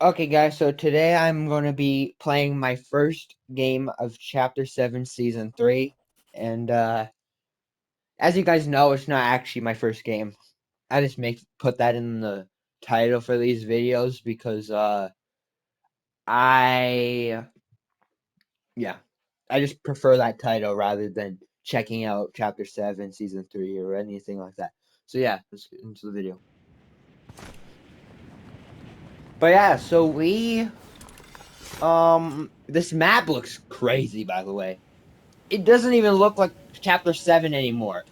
Okay, guys, so today I'm going to be playing my first game of Chapter 7 Season 3. And as you guys know, it's not actually my first game. I just put that in the title for these videos because I yeah, I just prefer that title rather than checking out Chapter 7 Season 3 or anything like that. So yeah, let's get into the video. But yeah, so this map looks crazy, by the way. It doesn't even look like chapter 7 anymore.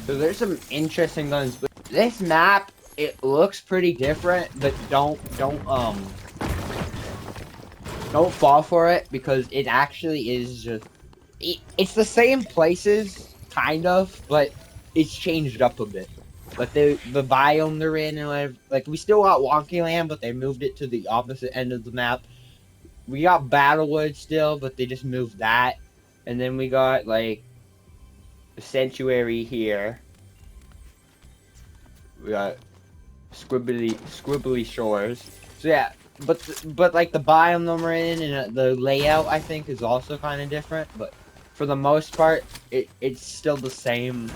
So there's some interesting guns, but this map, it looks pretty different, but don't fall for it because it actually is just it's the same places kind of, but it's changed up a bit. Like the biome they're in and whatever, like we still got Wonky Land, but they moved it to the opposite end of the map. We got Battlewood still, but they just moved that. And then we got like the Sanctuary here. We got squibbly shores. So yeah, but like the biome them we're in and the layout I think is also kind of different. But for the most part, it's still the same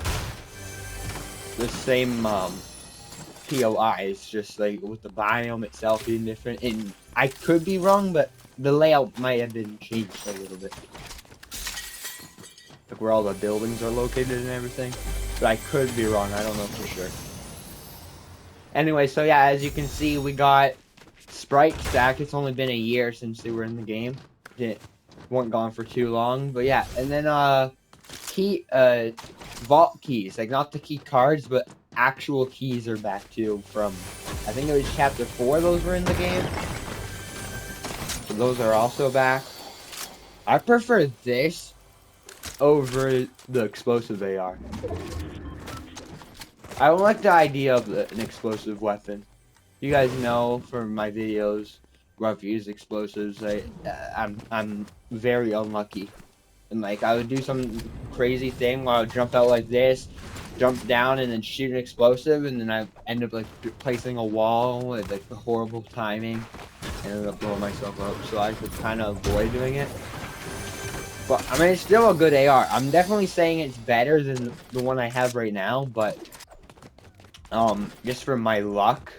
POI. It's just like with the biome itself being different. And I could be wrong, but the layout might have been changed a little bit. Like where all the buildings are located and everything. But I could be wrong. I don't know for sure. Anyway, so yeah, as you can see, we got Sprite Stack. It's only been a year since they were in the game. Didn't weren't gone for too long, but yeah. And then vault keys, like not the key cards, but actual keys are back too. From I think it was chapter 4. Those were in the game. So those are also back. I prefer this over the explosive AR. I don't like the idea of an explosive weapon. You guys know from my videos where I've used explosives, I'm very unlucky. And like I would do some crazy thing where I would jump out like this, jump down and then shoot an explosive, and then I end up like placing a wall with like the horrible timing and ended up blowing myself up. So I could kind of avoid doing it. But I mean, it's still a good AR. I'm definitely saying it's better than the one I have right now, but just for my luck,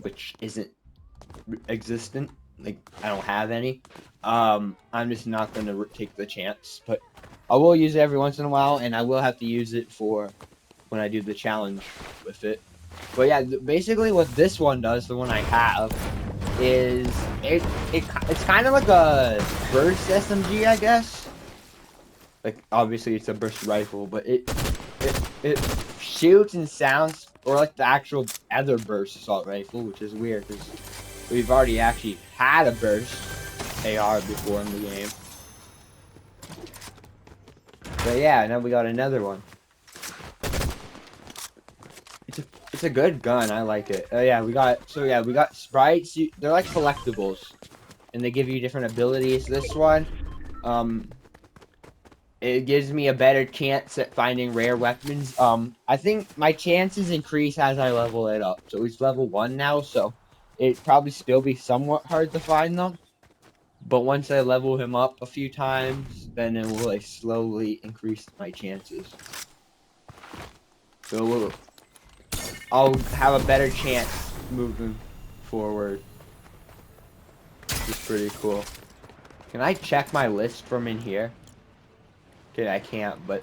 which isn't existent, like I don't have any, I'm just not gonna take the chance. But I will use it every once in a while, and I will have to use it for when I do the challenge with it. But yeah, basically what this one does, the one I have, is it's kind of like a burst SMG, I guess. Like obviously it's a burst rifle, but it shoots and sounds or like the actual other burst assault rifle, which is weird because we've already actually had a burst AR before in the game. But yeah, now we got another one. It's a good gun. I like it. Yeah, we got sprites. They're like collectibles, and they give you different abilities. This one, it gives me a better chance at finding rare weapons. I think my chances increase as I level it up. So it's level 1 now, so it'd probably still be somewhat hard to find them. But once I level him up a few times, then it will like slowly increase my chances. So I'll have a better chance moving forward. Which is pretty cool. Can I check my list from in here? Okay, I can't, but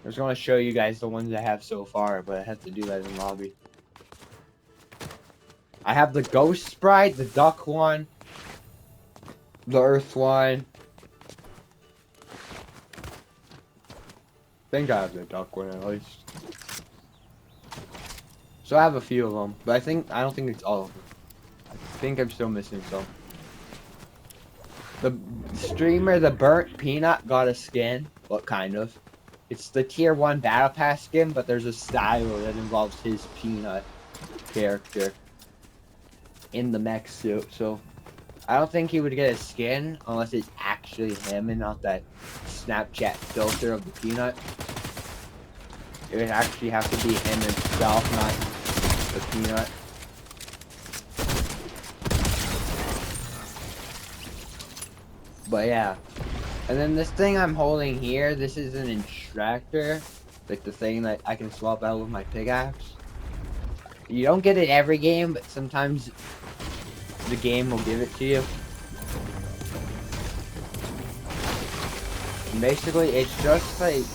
I was going to show you guys the ones I have so far, but I have to do that in lobby. I have the Ghost Sprite, the Duck one, the Earth one. I think I have the Duck one at least. So I have a few of them, but I don't think it's all of them. I think I'm still missing some. The streamer, the Burnt Peanut, got a skin. What kind of? It's the tier 1 battle pass skin, but there's a style that involves his Peanut character in the mech suit. So I don't think he would get a skin unless it's actually him and not that Snapchat filter of the Peanut. It would actually have to be him himself, not the Peanut. But yeah. And then this thing I'm holding here, this is an extractor. Like the thing that I can swap out with my pickaxe. You don't get it every game, but sometimes the game will give it to you. And basically, it's just like...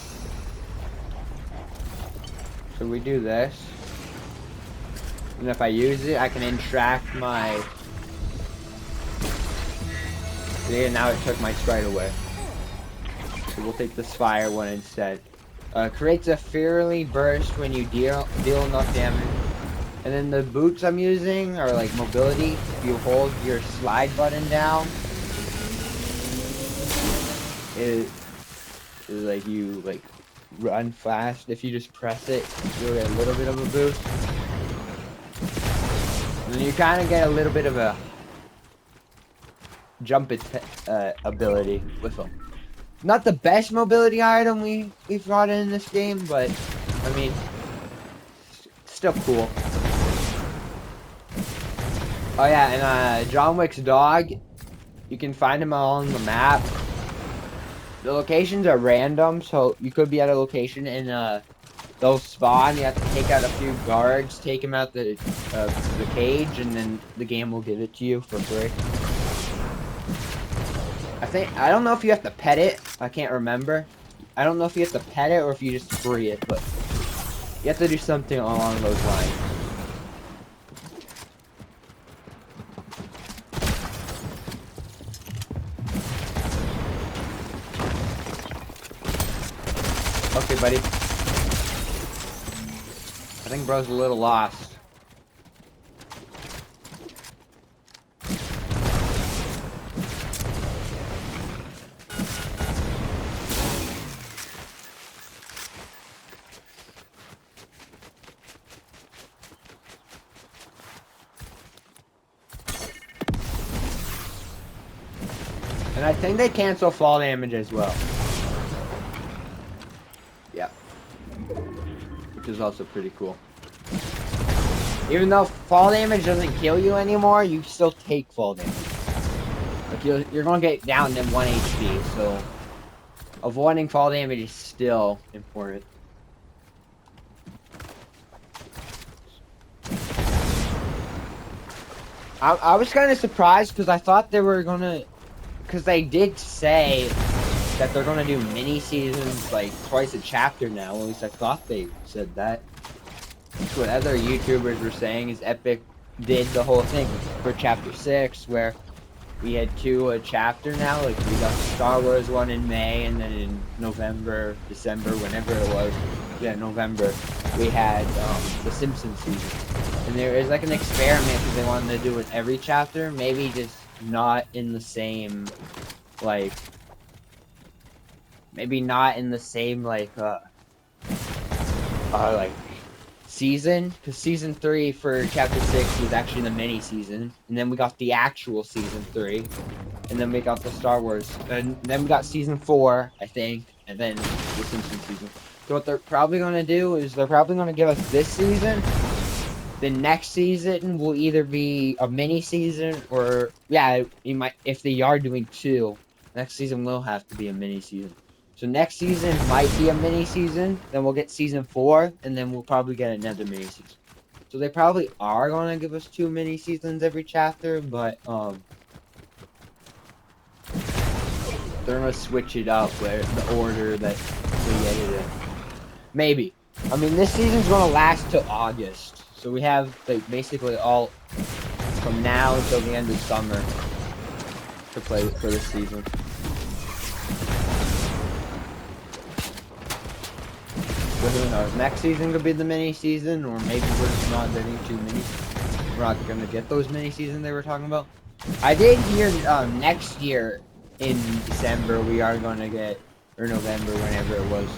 So we do this. And if I use it, I can extract my... See, and now it took my sprite away. So we'll take this fire one instead. Creates a fiery burst when you deal enough damage. And then the boots I'm using are like mobility. If you hold your slide button down, it is like you like run fast. If you just press it, you'll get a little bit of a boost. And then you kind of get a little bit of a jump ability with them. Not the best mobility item we've got in this game, but I mean, still cool. Oh yeah, and John Wick's dog, you can find him along the map. The locations are random, so you could be at a location and they'll spawn. You have to take out a few guards, take him out the cage, and then the game will give it to you for free. I don't know if you have to pet it. I can't remember. I don't know if you have to pet it or if you just free it, but you have to do something along those lines. Okay, buddy. I think bro's a little lost. And I think they cancel fall damage as well. Yeah. Which is also pretty cool. Even though fall damage doesn't kill you anymore, you still take fall damage. Like you're gonna get down to 1 HP, so avoiding fall damage is still important. I was kind of surprised because I thought they were gonna... Because they did say that they're gonna do mini seasons like twice a chapter now. At least I thought they said that. That's what other YouTubers were saying. Is Epic did the whole thing for chapter 6, where we had 2 a chapter now. Like we got the Star Wars one in May, and then in November, December, whenever it was, yeah, November, we had the Simpsons season. And there is like an experiment because they wanted to do it every chapter, maybe just not in the same, like, maybe not in the same, like season, because season 3 for chapter 6 was actually the mini season, and then we got the actual season 3, and then we got the Star Wars, and then we got season 4, I think, and then the Simpsons season. So what they're probably going to do is they're probably going to give us this season. The next season will either be a mini season or, yeah, you might, if they are doing 2, next season will have to be a mini season. So next season might be a mini season, then we'll get season 4, and then we'll probably get another mini season. So they probably are going to give us 2 mini seasons every chapter, but they're going to switch it up where the order that we get it in. Maybe. I mean, this season's going to last till August. So we have like basically all from now until the end of summer to play for this season. But who knows? Next season could be the mini season, or maybe we're just not getting too many. We're not gonna get those mini seasons they were talking about. I did hear next year in December we are gonna get, or November, whenever it was,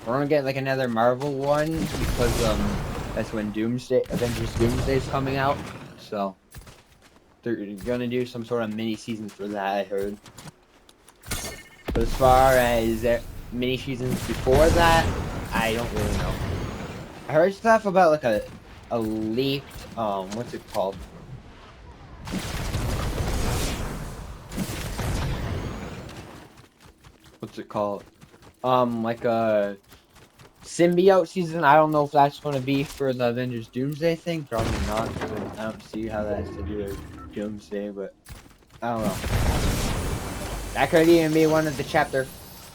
we're gonna get like another Marvel one because that's when Avengers Doomsday is coming out. So they're gonna do some sort of mini season for that, I heard. But as far as mini seasons before that, I don't really know. I heard stuff about like a leaked what's it called? What's it called? Like a symbiote season. I don't know if that's going to be for the Avengers Doomsday thing. Probably not, because I don't see how that has to do with Doomsday. But I don't know. That could even be one of the chapter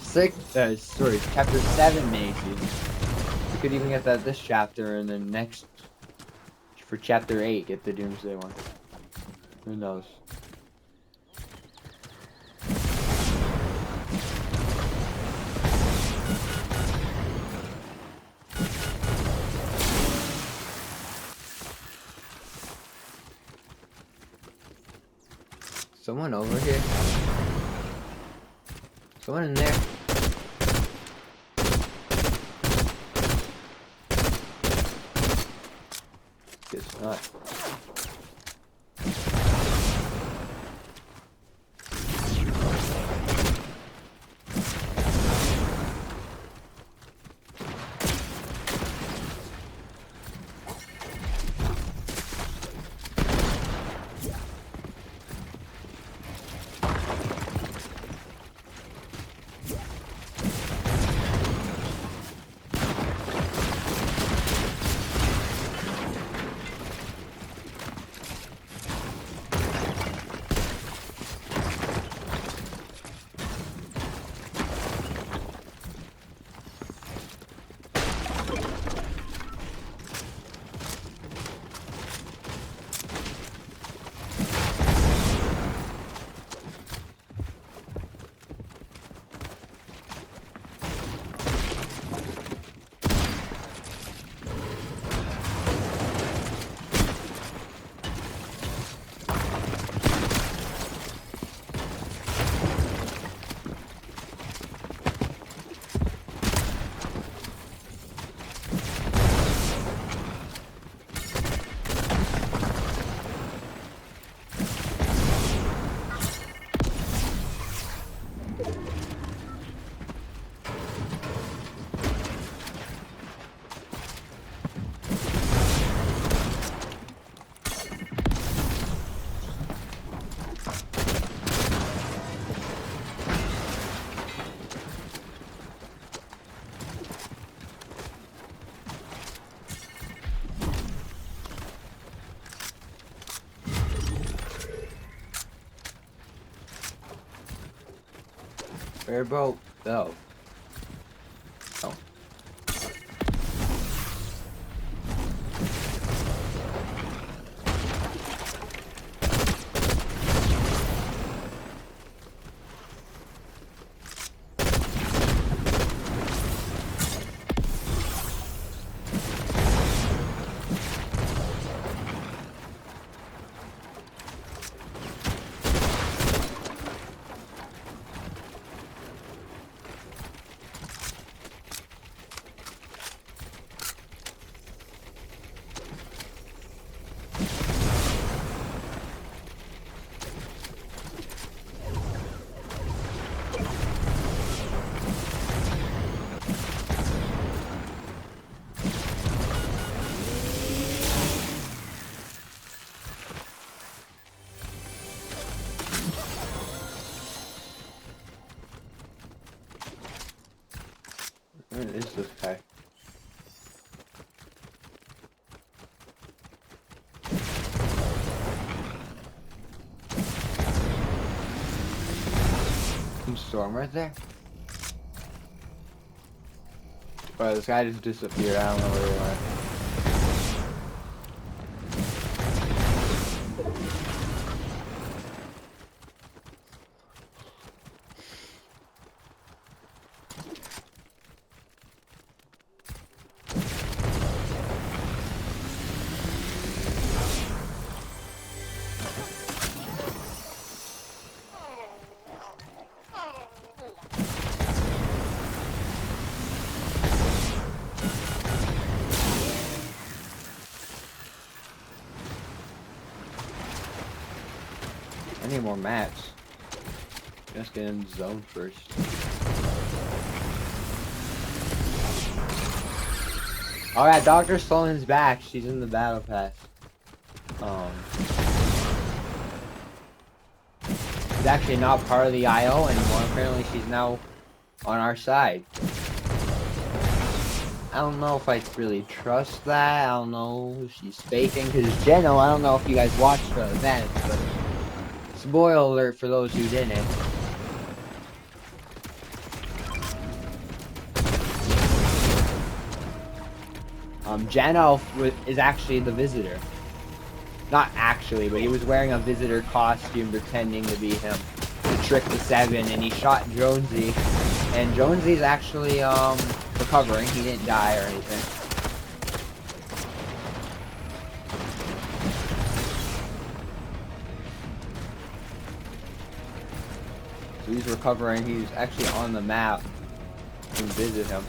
7 mini seasons. We could even get that this chapter, and then next for chapter 8 get the Doomsday one. Who knows? Someone over here? Someone in there? Guess not. Where about go? Oh. Where is this guy? Some storm right there? Bro, this guy just disappeared. I don't know where he went. any more mats. Let's get in the zone first. Alright, Dr. Sloan's back. She's in the battle pass. She's actually not part of the IO anymore. Apparently she's now on our side. I don't know if I really trust that. I don't know if she's faking. Because Geno, I don't know if you guys watched the event, but spoiler alert for those who didn't. Geno is actually the visitor. Not actually, but he was wearing a visitor costume pretending to be him to trick the 7, and he shot Jonesy. And Jonesy's actually recovering. He didn't die or anything. So he's recovering. He's actually on the map. You can visit him.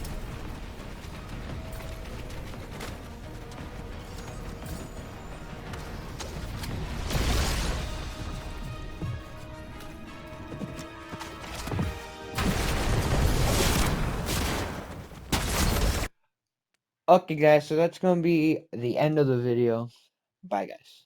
Okay guys, so that's gonna be the end of the video. Bye guys.